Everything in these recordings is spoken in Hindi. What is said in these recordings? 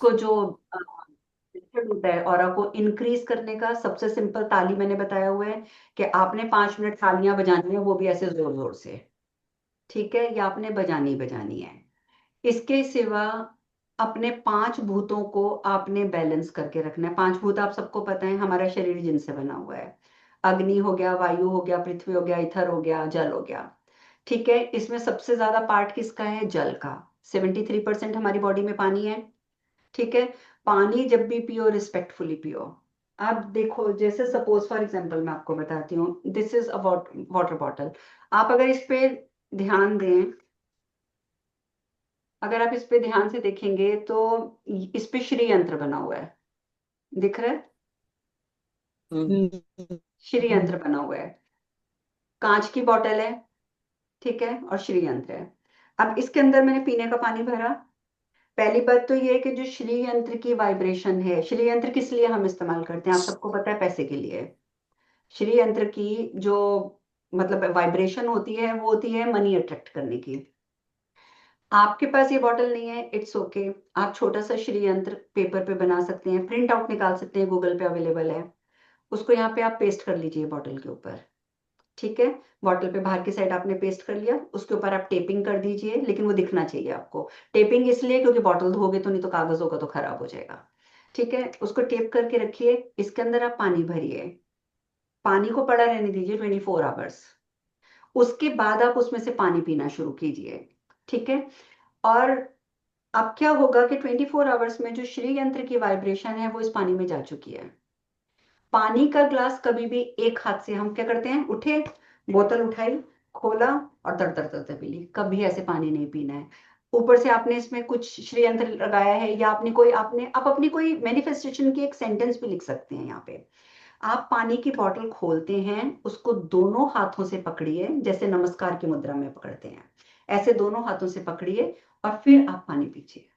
इसको जो मेथड होता है ऑरा को इंक्रीज करने का, सबसे सिंपल ताली मैंने बताया हुआ है कि आपने 5 मिनट तालियां बजानी है, वो भी ऐसे जोर जोर से। ठीक है, ये आपने बजानी ही बजानी है। इसके सिवा अपने 5 भूतों को आपने बैलेंस करके रखना है। 5 भूत आप सबको पता है, हमारा शरीर जिनसे बना हुआ है। अग्नि हो गया, वायु हो गया, पृथ्वी हो गया, ईथर हो गया, जल हो गया। ठीक है, इसमें सबसे ज्यादा पार्ट किसका है? जल का। 73% हमारी बॉडी में पानी है। ठीक है, पानी जब भी पियो रिस्पेक्टफुली पियो। अब देखो, जैसे सपोज फॉर एग्जांपल मैं आपको बताती हूँ, this is a water bottle. आप अगर इस पे ध्यान दें, अगर आप इस पे ध्यान से देखेंगे तो इस पे श्री यंत्र बना हुआ है, दिख रहा है? हम्म। श्री यंत्र बना हुआ है। कांच की बोतल है, ठीक है, और श्री यंत्र है। अब इसके अंदर मैंने पीने का पानी भरा। पहली बात तो ये है कि जो श्री यंत्र की वाइब्रेशन है, श्री यंत्र किस लिए हम इस्तेमाल करते हैं आप सबको पता है? पैसे के लिए। श्री यंत्र की जो मतलब वाइब्रेशन होती है, वो होती है मनी अट्रैक्ट करने की। आपके पास ये बॉटल नहीं है, इट्स ओके। आप छोटा सा श्री यंत्र पेपर पे बना सकते हैं, प्रिंट आउट निकाल सकते हैं, गूगल पे अवेलेबल है। उसको यहाँ पे आप पेस्ट कर लीजिए बॉटल के ऊपर। ठीक है, बॉटल पे बाहर की साइड आपने पेस्ट कर लिया, उसके ऊपर आप टेपिंग कर दीजिए, लेकिन वो दिखना चाहिए आपको। टेपिंग इसलिए क्योंकि बॉटल धोगे तो, नहीं तो कागज होगा तो खराब हो जाएगा। ठीक है, उसको टेप करके रखिए। इसके अंदर आप पानी भरिए, पानी को पड़ा रहने दीजिए 24 आवर्स। उसके बाद आप उसमें से पानी पीना शुरू कीजिए। ठीक है, और अब क्या होगा कि 24 आवर्स में जो श्री यंत्र की वाइब्रेशन है वो इस पानी में जा चुकी है। पानी का ग्लास कभी भी एक हाथ से हम क्या करते हैं, उठे, बोतल उठाई, खोला और तर तर तर तर पी ली, कभी ऐसे पानी नहीं पीना है। ऊपर से आपने इसमें कुछ श्री यंत्र लगाया है, या आपने कोई आपने आप अपनी कोई मैनिफेस्टेशन की एक सेंटेंस भी लिख सकते हैं यहाँ पे। आप पानी की बोतल खोलते हैं, उसको दोनों हाथों से पकड़िए, जैसे नमस्कार की मुद्रा में पकड़ते हैं, ऐसे दोनों हाथों से पकड़िए और फिर आप पानी पीजिए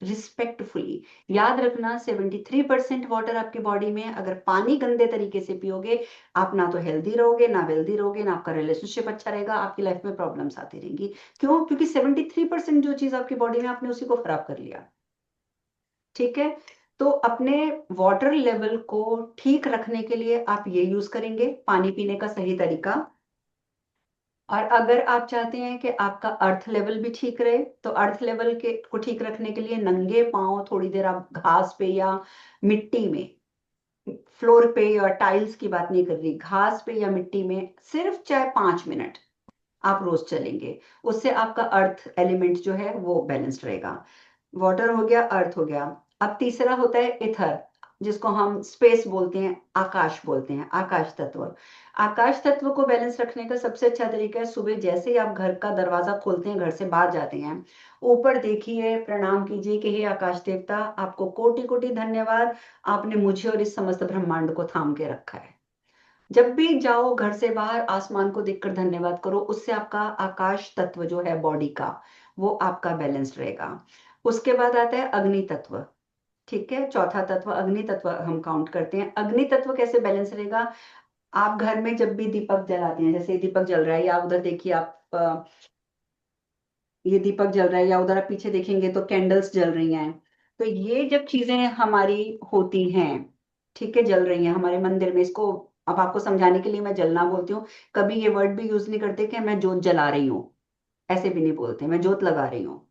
रिस्पेक्टफुली। याद रखना, 73% वाटर आपकी बॉडी में है। अगर पानी गंदे तरीके से पियोगे, आप ना तो हेल्दी रहोगे, ना वेल्दी रहोगे, ना आपका रिलेशनशिप अच्छा रहेगा, आपकी लाइफ में प्रॉब्लम्स आती रहेंगी। क्यों? क्योंकि 73% जो चीज आपकी बॉडी में, आपने उसी को खराब कर लिया। ठीक है, तो अपने वाटर लेवल को ठीक रखने के लिए आप ये यूज करेंगे, पानी पीने का सही तरीका। और अगर आप चाहते हैं कि आपका अर्थ लेवल भी ठीक रहे, तो अर्थ लेवल के को ठीक रखने के लिए नंगे पांव थोड़ी देर आप घास पे या मिट्टी में, फ्लोर पे या टाइल्स की बात नहीं कर रही, घास पे या मिट्टी में सिर्फ चाहे 5 मिनट आप रोज चलेंगे। उससे आपका अर्थ एलिमेंट जो है वो बैलेंस्ड रहेगा। वाटर हो गया, अर्थ हो गया। अब तीसरा होता है इथर, जिसको हम स्पेस बोलते हैं, आकाश बोलते हैं, आकाश तत्व। आकाश तत्व को बैलेंस रखने का सबसे अच्छा तरीका है, सुबह जैसे ही आप घर का दरवाजा खोलते हैं, घर से बाहर जाते हैं, ऊपर देखिए, प्रणाम कीजिए कि हे आकाश देवता, आपको कोटि कोटि धन्यवाद, आपने मुझे और इस समस्त ब्रह्मांड को थाम के रखा है। जब भी जाओ घर से बाहर, आसमान को देखकर धन्यवाद करो, उससे आपका आकाश तत्व जो है बॉडी का, वो आपका बैलेंस्ड रहेगा। उसके बाद आता है अग्नि तत्व। ठीक है, चौथा तत्व अग्नि तत्व हम काउंट करते हैं। अग्नि तत्व कैसे बैलेंस रहेगा? आप घर में जब भी दीपक जलाते हैं, जैसे ये दीपक जल रहा है, या उधर देखिए आप, ये दीपक जल रहा है, या उधर आप पीछे देखेंगे तो कैंडल्स जल रही हैं। तो ये जब चीजें हमारी होती हैं, ठीक है, जल रही हैं हमारे मंदिर में, इसको अब आपको समझाने के लिए मैं जलना बोलती हूँ। कभी ये वर्ड भी यूज नहीं करते कि मैं जोत जला रही हूँ, ऐसे भी नहीं बोलते, मैं जोत लगा रही हूँ।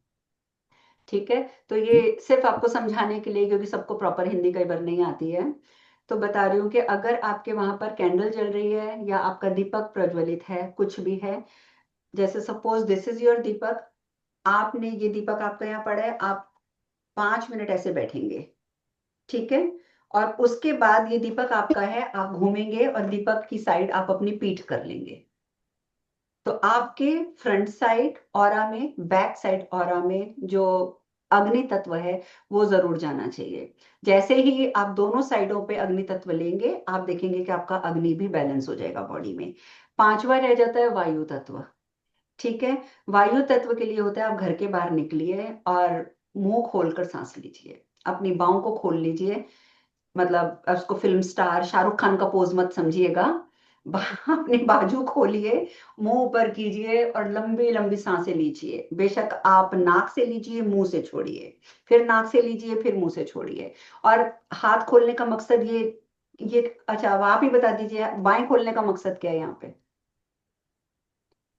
ठीक है, तो ये सिर्फ आपको समझाने के लिए, क्योंकि सबको प्रॉपर हिंदी कई बार नहीं आती है, तो बता रही हूँ कि अगर आपके वहां पर कैंडल जल रही है या आपका दीपक प्रज्वलित है, कुछ भी है, जैसे सपोज दिस इज योर दीपक, आपने ये दीपक आपका यहाँ पड़ा है, आप 5 मिनट ऐसे बैठेंगे। ठीक है, और उसके बाद ये दीपक आपका है, आप घूमेंगे और दीपक की साइड आप अपनी पीठ कर लेंगे। तो आपके फ्रंट साइड ऑरा में, बैक साइड ऑरा में जो अग्नि तत्व है, वो जरूर जाना चाहिए। जैसे ही आप दोनों साइडों पे अग्नि तत्व लेंगे, आप देखेंगे कि आपका अग्नि भी बैलेंस हो जाएगा बॉडी में। पांचवा रह जाता है वायु तत्व। ठीक है, वायु तत्व के लिए होता है, आप घर के बाहर निकलिए और मुंह खोलकर सांस लीजिए, अपनी बाहों को खोल लीजिए, मतलब उसको फिल्म स्टार शाहरुख खान का पोज मत समझिएगा, अपने बाजू खोलिए, मुंह ऊपर कीजिए और लंबी लंबी सांसें लीजिए। बेशक आप नाक से लीजिए, मुंह से छोड़िए, फिर नाक से लीजिए, फिर मुंह से छोड़िए। और हाथ खोलने का मकसद ये अच्छा, अब आप ही बता दीजिए, बाएं खोलने का मकसद क्या है यहाँ पे?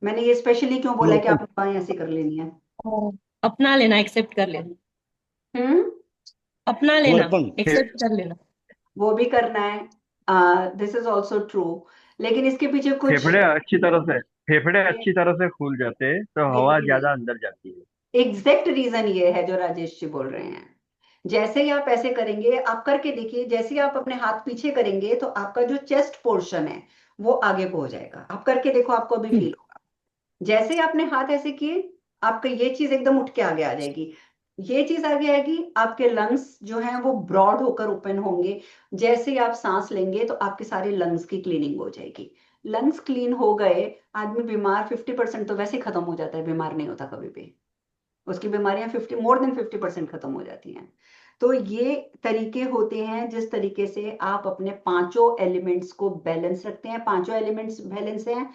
मैंने ये स्पेशली क्यों बोला है कि ओपन। आपने बाएं ऐसे कर लेनी है? और अपना लेना, एक्सेप्ट कर लेना। हम्म। अपना लेना, समर्पण। एक्सेप्ट कर लेना। वो भी करना है, दिस इज ऑल्सो ट्रू। लेकिन इसके पीछे कुछ फेफड़े अच्छी तरह से फेफड़े अच्छी तरह से फूल जाते हैं तो हवा नहीं नहीं, ज्यादा अंदर जाती है। एग्जैक्ट रीजन ये है जो राजेश जी बोल रहे हैं। जैसे ही आप ऐसे करेंगे, आप करके देखिए, जैसे ही आप अपने हाथ पीछे करेंगे तो आपका जो चेस्ट पोर्शन है वो आगे को हो जाएगा। आप करके देखो, आपको अभी फील होगा। जैसे ही आपने हाथ ऐसे किए, आपका ये चीज एकदम उठ के आगे आ जाएगी। ये चीज आगे आएगी, आपके लंग्स जो हैं वो ब्रॉड होकर ओपन होंगे। जैसे ही आप सांस लेंगे तो आपके सारे लंग्स की क्लीनिंग हो जाएगी। लंग्स क्लीन हो गए, आदमी बीमार 50% तो वैसे ही खत्म हो जाता है, बीमार नहीं होता कभी भी। उसकी बीमारियां 50% खत्म हो जाती हैं। तो ये तरीके होते हैं जिस तरीके से आप अपने पांचों एलिमेंट्स को बैलेंस रखते हैं। पांचों एलिमेंट्स बैलेंस हैं,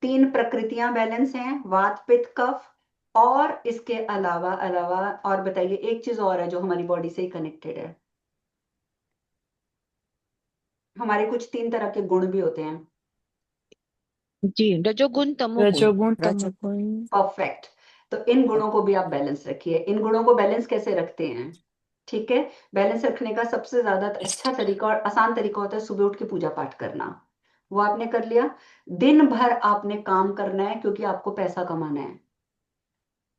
तीन प्रकृतियां बैलेंस हैं, वात पित्त कफ। और इसके अलावा अलावा और बताइए, एक चीज और है जो हमारी बॉडी से ही कनेक्टेड है। हमारे कुछ तीन तरह के गुण भी होते हैं। जी, रजोगुण तमोगुण। रजोगुण तमोगुण। परफेक्ट। तो इन गुणों को भी आप बैलेंस रखिए। इन गुणों को बैलेंस कैसे रखते हैं? ठीक है, बैलेंस रखने का सबसे ज्यादा अच्छा तरीका और आसान तरीका होता है सुबह उठ के पूजा पाठ करना। वो आपने कर लिया। दिन भर आपने काम करना है क्योंकि आपको पैसा कमाना है।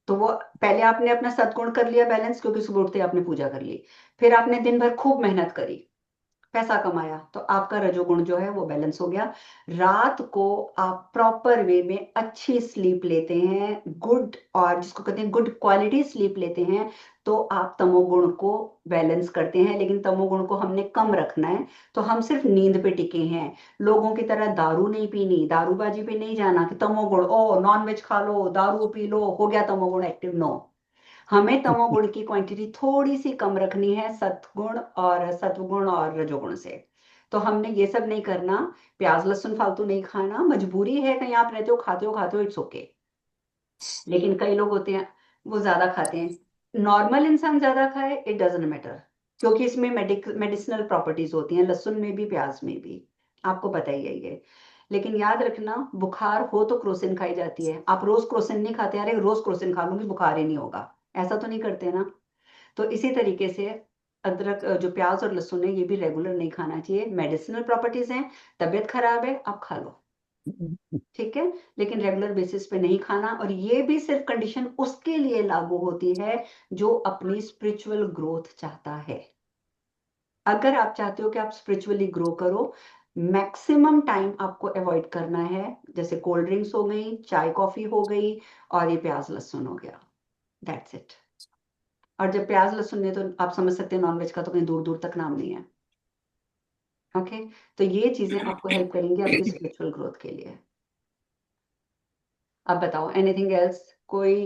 तो वो पहले आपने अपना सद्गुण कर लिया बैलेंस, क्योंकि सुबह उठते ही आपने पूजा कर ली। फिर आपने दिन भर खूब मेहनत करी, पैसा कमाया, तो आपका रजोगुण जो है वो बैलेंस हो गया। रात को आप प्रॉपर वे में अच्छी स्लीप लेते हैं, गुड, और जिसको कहते हैं गुड क्वालिटी स्लीप लेते हैं, तो आप तमोगुण को बैलेंस करते हैं। लेकिन तमोगुण को हमने कम रखना है, तो हम सिर्फ नींद पे टिके हैं। लोगों की तरह दारू नहीं पीनी, दारूबाजी पे नहीं जाना कि तमोगुण, ओ नॉन वेज खा लो, दारू पी लो, हो गया तमोगुण एक्टिव। नो, हमें तमोगुण की क्वांटिटी थोड़ी सी कम रखनी है, सत्गुण और सत्वगुण और रजोगुण से। तो हमने ये सब नहीं करना। प्याज लहसुन फालतू नहीं खाना, मजबूरी है, कहीं आप रहते हो खाते हो, इट्स ओके। लेकिन कई लोग होते हैं वो ज्यादा खाते हैं। नॉर्मल इंसान ज्यादा खाए, इट डजेंट मैटर, क्योंकि इसमें मेडिसिनल प्रॉपर्टीज होती हैं, लहसुन में भी प्याज में भी। आपको पता ही है ये। लेकिन याद रखना, बुखार हो तो क्रोसिन खाई जाती है। आप रोज क्रोसिन नहीं खाते, अरे रोज क्रोसिन खा लूंगी बुखार ही नहीं होगा, ऐसा तो नहीं करते ना। तो इसी तरीके से अदरक, जो प्याज और लहसुन है, ये भी रेगुलर नहीं खाना चाहिए। मेडिसिनल प्रॉपर्टीज हैं, तबीयत खराब है आप खा लो, ठीक है, लेकिन रेगुलर बेसिस पे नहीं खाना। और ये भी सिर्फ कंडीशन उसके लिए लागू होती है जो अपनी स्पिरिचुअल ग्रोथ चाहता है। अगर आप चाहते हो कि आप स्पिरिचुअली ग्रो करो, मैक्सिमम टाइम आपको अवॉइड करना है, जैसे कोल्ड ड्रिंक्स हो गई, चाय कॉफी हो गई, और ये प्याज लहसुन हो गया। That's it. और जब प्याज लहसुन ने, तो आप समझ सकते हैं नॉनवेज का तो कहीं दूर दूर तक नाम नहीं है। ओके, तो ये चीजें आपको हेल्प करेंगी आपकी स्पिरिचुअल ग्रोथ के लिए। अब बताओ, एनीथिंग एल्स? कोई